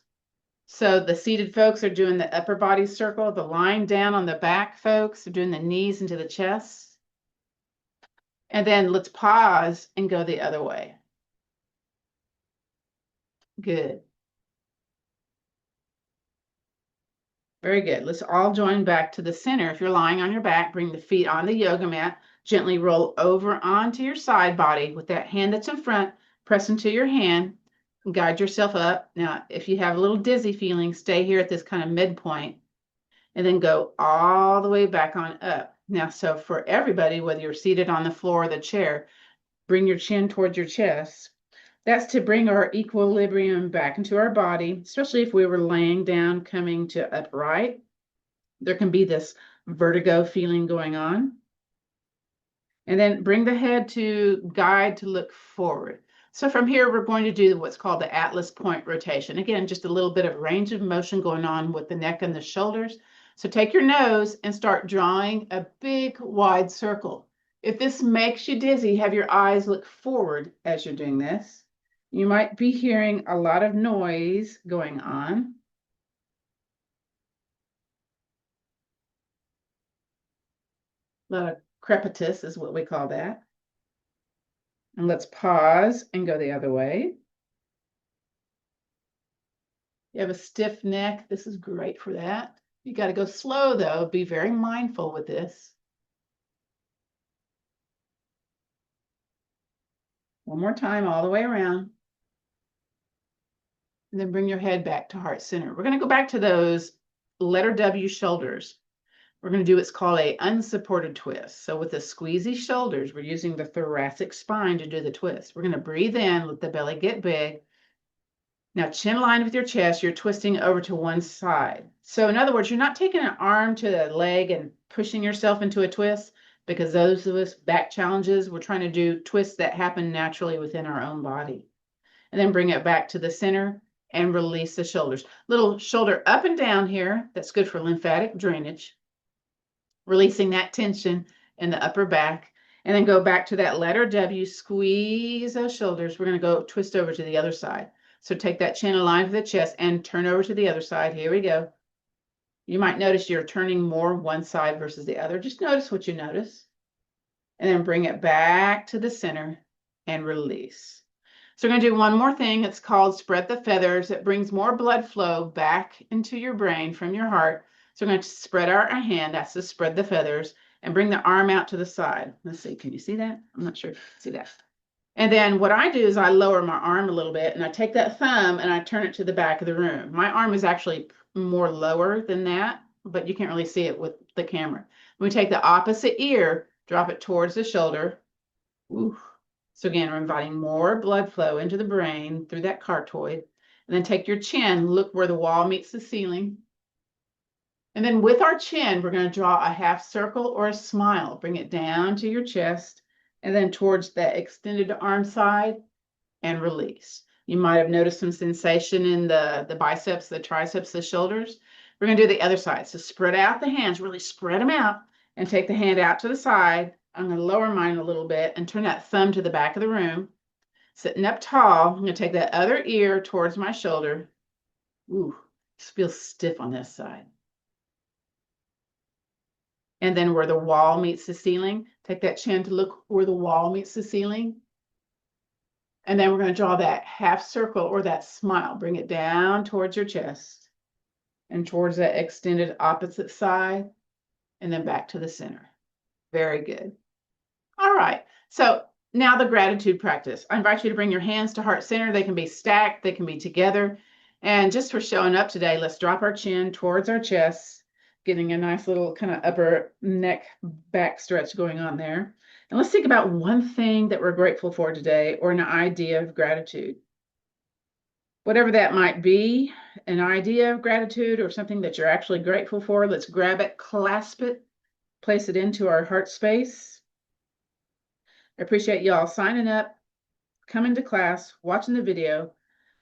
So the seated folks are doing the upper body circle. The lying down on the back folks are doing the knees into the chest. And then let's pause and go the other way. Good. Very good. Let's all join back to the center. If you're lying on your back, bring the feet on the yoga mat. Gently roll over onto your side body with that hand that's in front. Press into your hand. Guide yourself up. Now, if you have a little dizzy feeling, stay here at this kind of midpoint. and then go all the way back on up. Now, so for everybody, whether you're seated on the floor or the chair, bring your chin towards your chest. That's to bring our equilibrium back into our body, especially if we were laying down, coming to upright. There can be this vertigo feeling going on. And then bring the head to guide to look forward. So from here, we're going to do what's called the Atlas point rotation. Again, just a little bit of range of motion going on with the neck and the shoulders. So take your nose and start drawing a big wide circle. If this makes you dizzy, have your eyes look forward as you're doing this. You might be hearing a lot of noise going on. A lot of crepitus is what we call that. And let's pause and go the other way. You have a stiff neck. This is great for that. You got to go slow though. Be very mindful with this. One more time, all the way around. And then bring your head back to heart center. We're going to go back to those letter W shoulders. We're going to do what's called a unsupported twist. So with the squeezy shoulders, we're using the thoracic spine to do the twist. We're going to breathe in, let the belly get big. Now chin line with your chest, you're twisting over to one side. So in other words, you're not taking an arm to the leg and pushing yourself into a twist, because those of us back challenges, we're trying to do twists that happen naturally within our own body. And then bring it back to the center and release the shoulders. Little shoulder up and down here. That's good for lymphatic drainage. Releasing that tension in the upper back, and then go back to that letter W, squeeze those shoulders. We're going to go twist over to the other side. So take that chin aligned with the chest and turn over to the other side. Here we go. You might notice you're turning more one side versus the other. Just notice what you notice. And then bring it back to the center and release. So we're going to do one more thing. It's called spread the feathers. It brings more blood flow back into your brain from your heart. So we're going to spread our hand, that's to spread the feathers, and bring the arm out to the side. Let's see, can you see that? I'm not sure if you can see that. And then what I do is I lower my arm a little bit, and I take that thumb and I turn it to the back of the room. My arm is actually more lower than that, but you can't really see it with the camera. We take the opposite ear, drop it towards the shoulder. Ooh. So again, we're inviting more blood flow into the brain through that carotid. And then take your chin, look where the wall meets the ceiling. And then with our chin, we're going to draw a half circle or a smile. Bring it down to your chest and then towards the extended arm side and release. You might have noticed some sensation in the biceps, the triceps, the shoulders. We're going to do the other side. So spread out the hands, really spread them out, and take the hand out to the side. I'm going to lower mine a little bit and turn that thumb to the back of the room. Sitting up tall, I'm going to take that other ear towards my shoulder. Ooh, it feels stiff on this side. And then where the wall meets the ceiling, take that chin to look where the wall meets the ceiling. And then we're going to draw that half circle or that smile. Bring it down towards your chest and towards that extended opposite side, and then back to the center. Very good. All right. So now the gratitude practice. I invite you to bring your hands to heart center. They can be stacked. They can be together. And just for showing up today, let's drop our chin towards our chest, getting a nice little kind of upper neck back stretch going on there. And let's think about one thing that we're grateful for today, or an idea of gratitude. Whatever that might be, an idea of gratitude or something that you're actually grateful for, let's grab it, clasp it, place it into our heart space. I appreciate y'all signing up, coming to class, watching the video.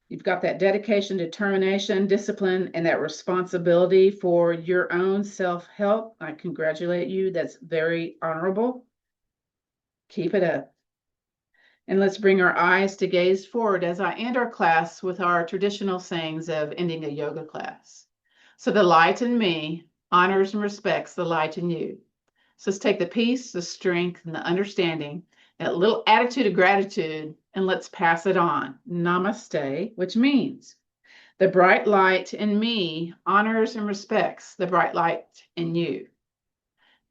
You've got that dedication, determination, discipline, and that responsibility for your own self-help. I congratulate you. That's very honorable. Keep it up. And let's bring our eyes to gaze forward as I end our class with our traditional sayings of ending a yoga class. So the light in me honors and respects the light in you. So let's take the peace, the strength, and the understanding, that little attitude of gratitude, and let's pass it on. Namaste, which means the bright light in me honors and respects the bright light in you.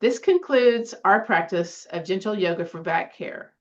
This concludes our practice of gentle yoga for back care.